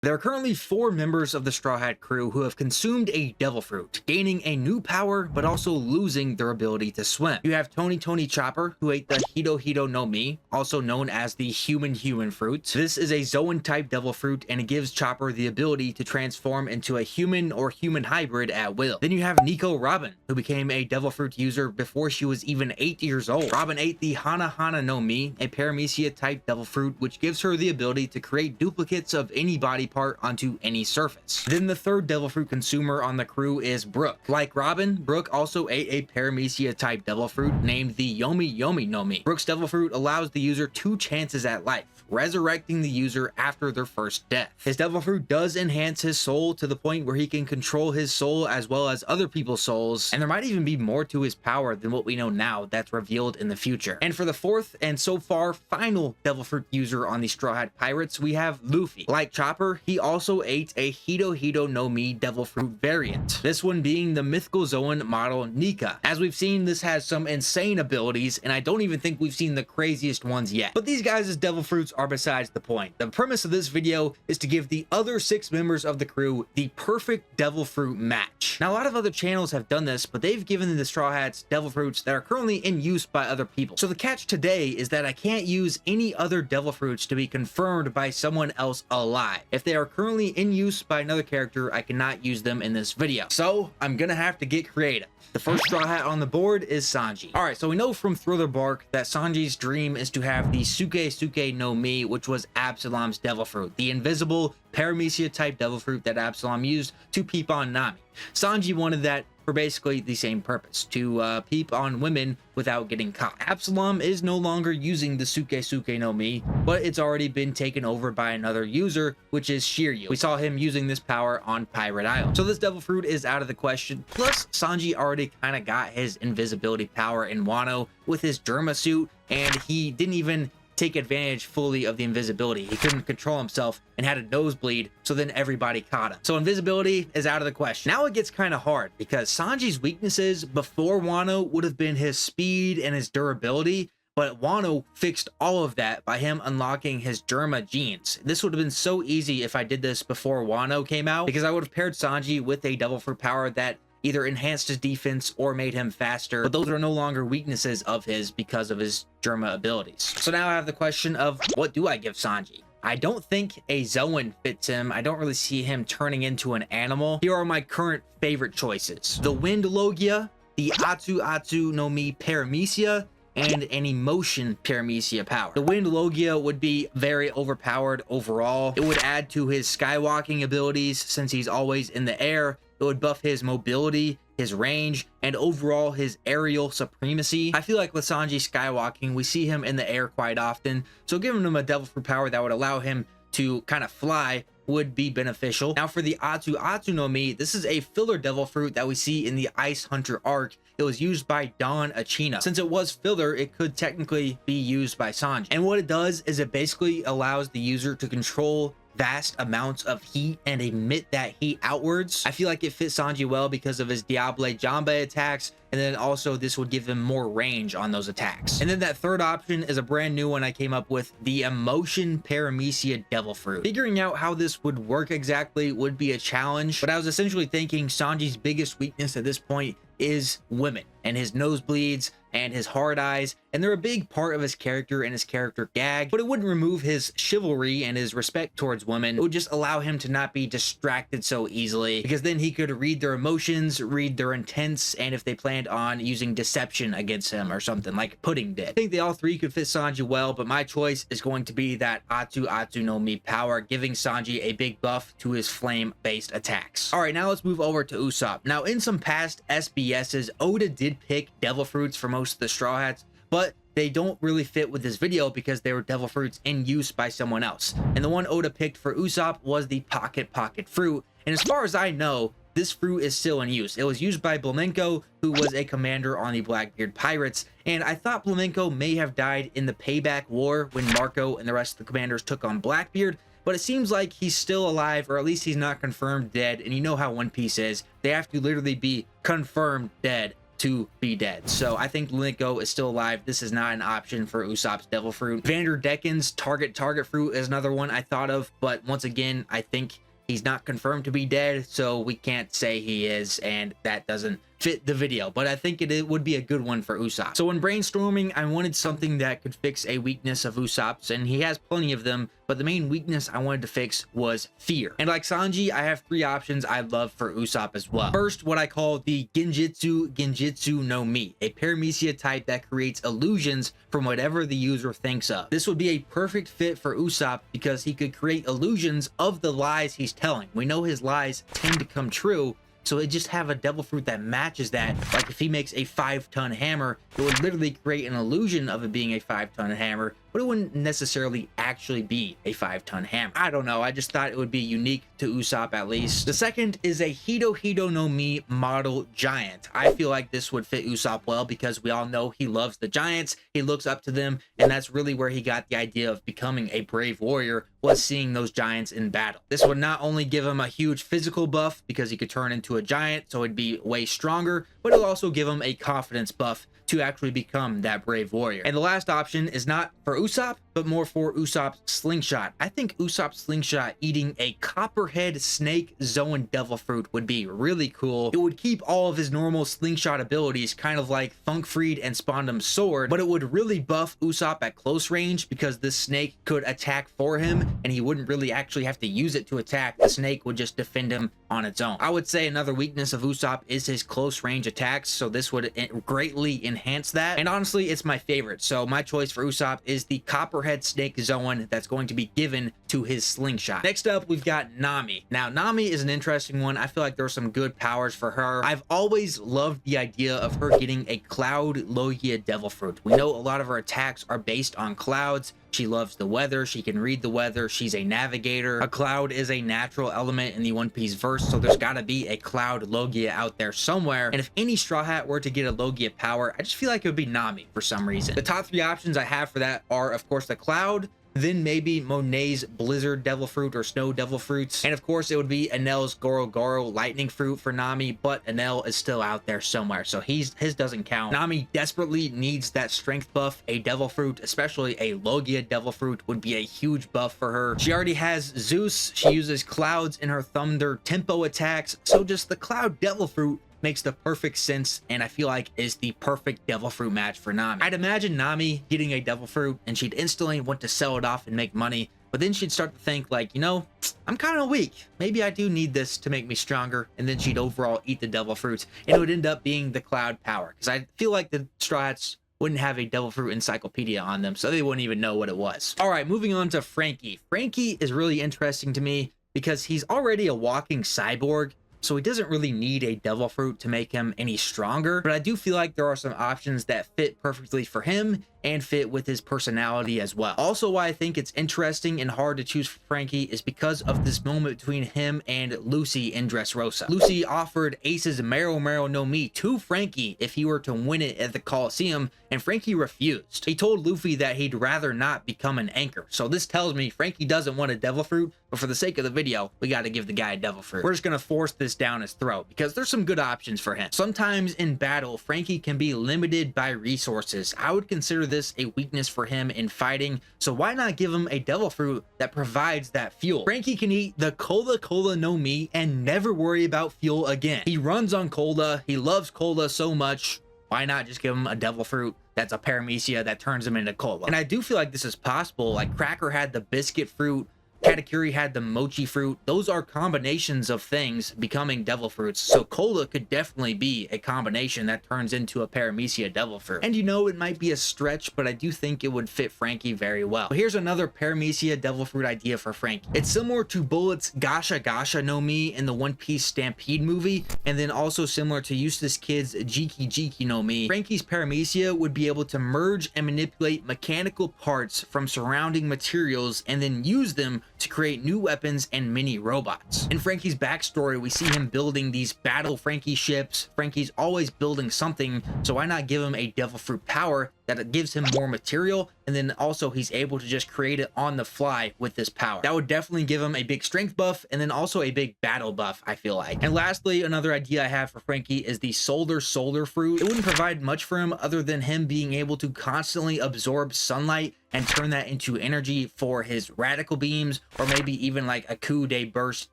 There are currently 4 members of the Straw Hat crew who have consumed a devil fruit, gaining a new power but also losing their ability to swim. You have Tony Chopper, who ate the Hito no Mi, also known as the human fruit. This is a Zoan type devil fruit and it gives Chopper the ability to transform into a human or human hybrid at will. Then you have Nico Robin, who became a devil fruit user before she was even 8 years old. Robin ate the Hana no Mi, a Paramecia type devil fruit, which gives her the ability to create duplicates of any body part onto any surface. Then the third devil fruit consumer on the crew is Brooke. Like Robin, Brooke also ate a Paramecia type devil fruit named the Yomi no Mi. Brooke's devil fruit allows the user 2 chances at life, resurrecting the user after their first death. His devil fruit does enhance his soul to the point where he can control his soul as well as other people's souls, and there might even be more to his power than what we know now that's revealed in the future. And for the fourth and so far final devil fruit user on the Straw Hat Pirates, we have Luffy. Like Chopper, he also ate a Hito no Mi devil fruit variant, this one being the mythical Zoan model Nika. As we've seen, this has some insane abilities, and I don't even think we've seen the craziest ones yet. But these guys' devil fruits are besides the point. The premise of this video is to give the other 6 members of the crew the perfect devil fruit match. Now, a lot of other channels have done this, but they've given the Straw Hats devil fruits that are currently in use by other people. So the catch today is that I can't use any other devil fruits to be confirmed by someone else alive. If they are currently in use by another character, I cannot use them in this video. So I'm gonna have to get creative. The first Straw Hat on the board is Sanji. Alright, so we know from Thriller Bark that Sanji's dream is to have the Suke no Mi, which was Absalom's devil fruit, the invisible Paramecia type devil fruit that Absalom used to peep on Nami. Sanji wanted that for basically the same purpose, to peep on women without getting caught. Absalom is no longer using the Suke no Mi, but it's already been taken over by another user, which is Shiryu. We saw him using this power on Pirate Island. So this devil fruit is out of the question. Plus, Sanji already kind of got his invisibility power in Wano with his Germa suit, and he didn't even take advantage fully of the invisibility. He couldn't control himself and had a nosebleed, so then everybody caught him. So invisibility is out of the question. Now it gets kind of hard because Sanji's weaknesses before Wano would have been his speed and his durability, but Wano fixed all of that by him unlocking his Germa genes. This would have been so easy if I did this before Wano came out, because I would have paired Sanji with a devil fruit power that either enhanced his defense or made him faster, but those are no longer weaknesses of his because of his Germa abilities. So now I have the question of, what do I give Sanji? I don't think a Zoan fits him. I don't really see him turning into an animal. Here are my current favorite choices: the Wind Logia, the Atsu no Mi Paramecia, and an emotion Paramecia power. The Wind Logia would be very overpowered overall. It would add to his skywalking abilities since he's always in the air. It would buff his mobility, his range, and overall his aerial supremacy. I feel like with Sanji skywalking, we see him in the air quite often, so giving him a devil fruit power that would allow him to kind of fly would be beneficial. Now for the Atsu no Mi, this is a filler devil fruit that we see in the Ice Hunter arc. It was used by Don Achino. Since it was filler, it could technically be used by Sanji. And what it does is it basically allows the user to control vast amounts of heat and emit that heat outwards. I feel like it fits Sanji well because of his Diable Jambe attacks, and then also this would give him more range on those attacks. And then that third option is a brand new one I came up with, the Emotion Paramecia Devil Fruit. Figuring out how this would work exactly would be a challenge, but I was essentially thinking Sanji's biggest weakness at this point is women and his nosebleeds and his hard eyes, and they're a big part of his character and his character gag, but it wouldn't remove his chivalry and his respect towards women. It would just allow him to not be distracted so easily, because then he could read their emotions, read their intents, and if they planned on using deception against him or something like Pudding did. I think they all three could fit Sanji well, but my choice is going to be that Atsu no Mi power, giving Sanji a big buff to his flame-based attacks. All right, now let's move over to Usopp. Now, in some past SBSs, Oda did pick devil fruits for most of the Straw Hats, but they don't really fit with this video because they were devil fruits in use by someone else. And the one Oda picked for Usopp was the Pocket fruit. And as far as I know, this fruit is still in use. It was used by Flamenco, who was a commander on the Blackbeard Pirates, and I thought Flamenco may have died in the Payback War when Marco and the rest of the commanders took on Blackbeard, but it seems like he's still alive, or at least he's not confirmed dead, and you know how One Piece is. They have to literally be confirmed dead to be dead. So I think Linko is still alive. This is not an option for Usopp's Devil Fruit. Vanderdecken's target fruit is another one I thought of, but once again, I think he's not confirmed to be dead, so we can't say he is, and that doesn't fit the video, but I think it would be a good one for Usopp. So when brainstorming, I wanted something that could fix a weakness of Usopp's, and he has plenty of them, but the main weakness I wanted to fix was fear. And like Sanji, I have 3 options I love for Usopp as well. First, what I call the Genjutsu no Mi, a paramecia type that creates illusions from whatever the user thinks of. This would be a perfect fit for Usopp because he could create illusions of the lies he's telling. We know his lies tend to come true, so it just have a devil fruit that matches that. Like if he makes a 5-ton hammer, it would literally create an illusion of it being a 5-ton hammer, but it wouldn't necessarily actually be a 5-ton hammer. I don't know, I just thought it would be unique to Usopp at least. The second is a Hito no Mi model giant. I feel like this would fit Usopp well because we all know he loves the giants, he looks up to them, and that's really where he got the idea of becoming a brave warrior, was seeing those giants in battle. This would not only give him a huge physical buff because he could turn into a giant, so he'd be way stronger, but it'll also give him a confidence buff to actually become that brave warrior. And the last option is not for Usopp, but more for Usopp's slingshot. I think Usopp's slingshot eating a copperhead snake Zoan devil fruit would be really cool. It would keep all of his normal slingshot abilities, kind of like Funkfried and Spondum's sword, but it would really buff Usopp at close range because this snake could attack for him and he wouldn't really actually have to use it to attack. The snake would just defend him on its own. I would say another weakness of Usopp is his close range attacks, so this would greatly enhance that. And honestly, it's my favorite. So my choice for Usopp is the Copperhead Snake Zoan that's going to be given to his slingshot. Next up, we've got Nami. Now, Nami is an interesting one. I feel like there's some good powers for her. I've always loved the idea of her getting a Cloud Logia Devil Fruit. We know a lot of her attacks are based on clouds. She loves the weather. She can read the weather. She's a navigator. A cloud is a natural element in the One Piece verse, so there's got to be a Cloud Logia out there somewhere. And if any Straw Hat were to get a Logia power, I just feel like it would be Nami for some reason. The top 3 options I have for that are, of course, the Cloud, then maybe Monet's Blizzard Devil Fruit or Snow Devil Fruits, and of course it would be Enel's Goro Goro Lightning Fruit for Nami, but Enel is still out there somewhere, so his doesn't count. Nami desperately needs that strength buff. A Devil Fruit, especially a Logia Devil Fruit, would be a huge buff for her. She already has Zeus. She uses clouds in her Thunder Tempo attacks, so just the Cloud Devil Fruit makes the perfect sense, and I feel like is the perfect devil fruit match for Nami. I'd imagine Nami getting a devil fruit and she'd instantly want to sell it off and make money, but then she'd start to think like, you know, I'm kind of weak. Maybe I do need this to make me stronger, and then she'd overall eat the devil fruits, and it would end up being the cloud power, because I feel like the Straw Hats wouldn't have a devil fruit encyclopedia on them, so they wouldn't even know what it was. All right, moving on to Frankie. Frankie is really interesting to me because he's already a walking cyborg, so he doesn't really need a devil fruit to make him any stronger, but I do feel like there are some options that fit perfectly for him and fit with his personality as well. Also, why I think it's interesting and hard to choose for Frankie is because of this moment between him and Lucy in Dressrosa. Lucy offered Ace's Mero no Mi to Frankie if he were to win it at the Coliseum, and Frankie refused. He told Luffy that he'd rather not become an anchor, so this tells me Frankie doesn't want a devil fruit, but for the sake of the video, we got to give the guy a devil fruit. We're just gonna force this down his throat because there's some good options for him. Sometimes in battle, Frankie can be limited by resources. I would consider this a weakness for him in fighting, so why not give him a devil fruit that provides that fuel? Frankie can eat the Cola no Mi and never worry about fuel again. He runs on Cola, he loves Cola so much, why not just give him a devil fruit that's a paramecia that turns him into Cola? And I do feel like this is possible. Like Cracker had the biscuit fruit, Katakuri had the mochi fruit. Those are combinations of things becoming devil fruits, so Cola could definitely be a combination that turns into a paramecia devil fruit. And you know, it might be a stretch, but I do think it would fit Frankie very well. But here's another paramecia devil fruit idea for Frankie. It's similar to Bullet's Gasha no Mi in the One Piece Stampede movie, and then also similar to Eustace Kid's Jiki no Mi. Frankie's paramecia would be able to merge and manipulate mechanical parts from surrounding materials and then use them to create new weapons and mini robots. In Frankie's backstory, we see him building these Battle Frankie ships. Frankie's always building something, so why not give him a devil fruit power that gives him more material, and then also he's able to just create it on the fly with this power. That would definitely give him a big strength buff and then also a big battle buff, I feel like. And lastly, another idea I have for Frankie is the solar fruit. It wouldn't provide much for him other than him being able to constantly absorb sunlight and turn that into energy for his radical beams, or maybe even like a coup de burst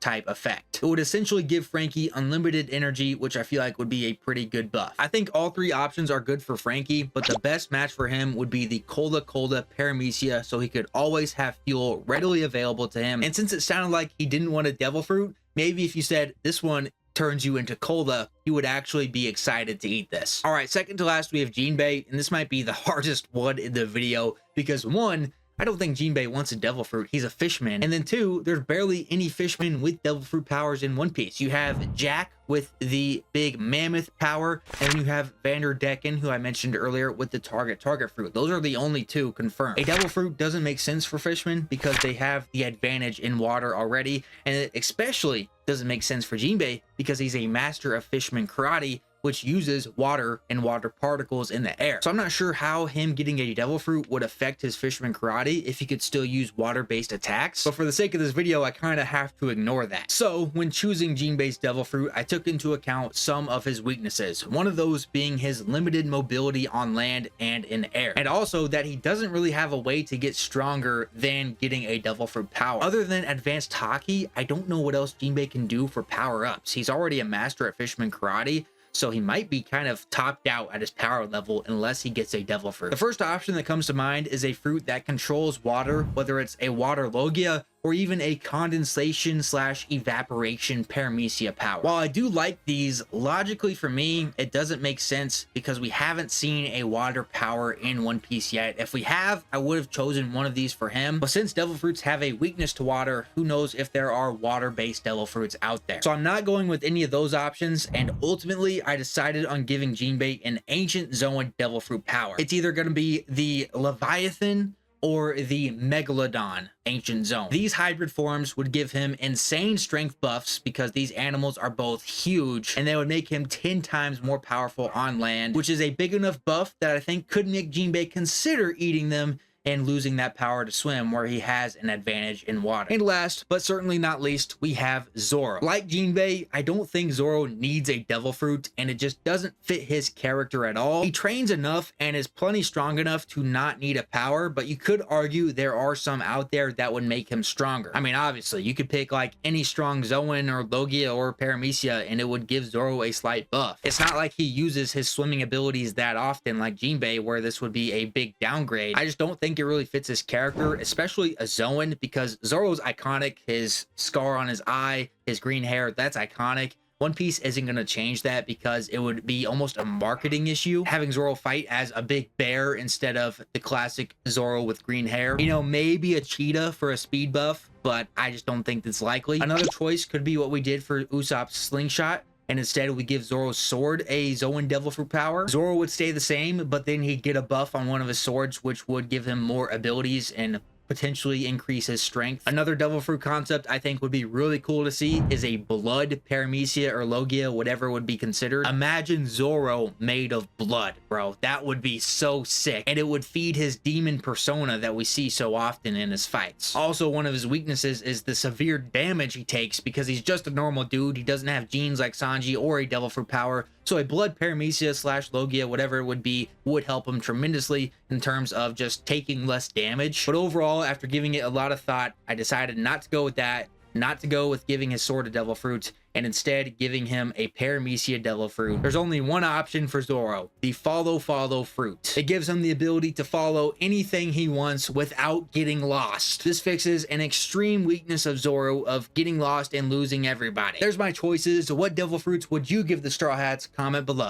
type effect. It would essentially give Frankie unlimited energy, which I feel like would be a pretty good buff. I think all three options are good for Frankie, but the best match for him would be the Cola Paramecia, so he could always have fuel readily available to him. And since it sounded like he didn't want a devil fruit, maybe if you said this one turns you into cola, you would actually be excited to eat this. All right, second to last, we have Jinbei, and this might be the hardest one in the video because one, I don't think Jinbei wants a devil fruit. He's a fishman. And then two, there's barely any fishmen with devil fruit powers in One Piece. You have Jack with the big mammoth power, and then you have Vanderdecken, who I mentioned earlier, with the target fruit. Those are the only two confirmed. A devil fruit doesn't make sense for fishmen because they have the advantage in water already, and it especially doesn't make sense for Jinbei because he's a master of fisherman karate, which uses water and water particles in the air. So I'm not sure how him getting a devil fruit would affect his fisherman karate if he could still use water-based attacks. But for the sake of this video, I kind of have to ignore that. So when choosing Jinbei's devil fruit, I took into account some of his weaknesses. One of those being his limited mobility on land and in air. And also that he doesn't really have a way to get stronger than getting a devil fruit power. Other than advanced haki, I don't know what else Jinbei can do for power-ups. He's already a master at fisherman karate, so he might be kind of topped out at his power level unless he gets a devil fruit. The first option that comes to mind is a fruit that controls water, whether it's a water logia or even a condensation / evaporation paramecia power. While I do like these, logically for me, it doesn't make sense because we haven't seen a water power in One Piece yet. If we have, I would have chosen one of these for him. But since devil fruits have a weakness to water, who knows if there are water-based devil fruits out there. So I'm not going with any of those options, and ultimately I decided on giving Jinbei an ancient Zoan devil fruit power. It's either going to be the Leviathan or the Megalodon ancient zone. These hybrid forms would give him insane strength buffs because these animals are both huge, and they would make him 10 times more powerful on land, which is a big enough buff that I think could make Jinbei consider eating them and losing that power to swim where he has an advantage in water. And last, but certainly not least, we have Zoro. Like Jinbei, I don't think Zoro needs a devil fruit, and it just doesn't fit his character at all. He trains enough and is plenty strong enough to not need a power, but you could argue there are some out there that would make him stronger. I mean, obviously, you could pick like any strong Zoan or Logia or Paramecia, and it would give Zoro a slight buff. It's not like he uses his swimming abilities that often like Jinbei, where this would be a big downgrade. I just don't think it really fits his character, especially a Zoan, because Zoro's iconic. His scar on his eye, his green hair, that's iconic. One Piece isn't going to change that because it would be almost a marketing issue having Zoro fight as a big bear instead of the classic Zoro with green hair. You know, maybe a cheetah for a speed buff, but I just don't think that's likely. Another choice could be what we did for Usopp's slingshot, and instead we give Zoro's sword a Zoan devil fruit power. Zoro would stay the same, but then he'd get a buff on one of his swords, which would give him more abilities and potentially increase his strength. Another devil fruit concept I think would be really cool to see is a blood Paramecia or Logia, whatever would be considered. Imagine Zoro made of blood, bro. That would be so sick, and it would feed his demon persona that we see so often in his fights. Also, one of his weaknesses is the severe damage he takes because he's just a normal dude. He doesn't have genes like Sanji or a devil fruit power, so a blood Paramecia / Logia, whatever it would be, would help him tremendously in terms of just taking less damage. But overall, after giving it a lot of thought, I decided not to go with that, not to go with giving his sword a devil fruit, and instead giving him a Paramecia devil fruit. There's only one option for Zoro, the follow fruit. It gives him the ability to follow anything he wants without getting lost. This fixes an extreme weakness of Zoro of getting lost and losing everybody. There's my choices. What devil fruits would you give the Straw Hats? Comment below.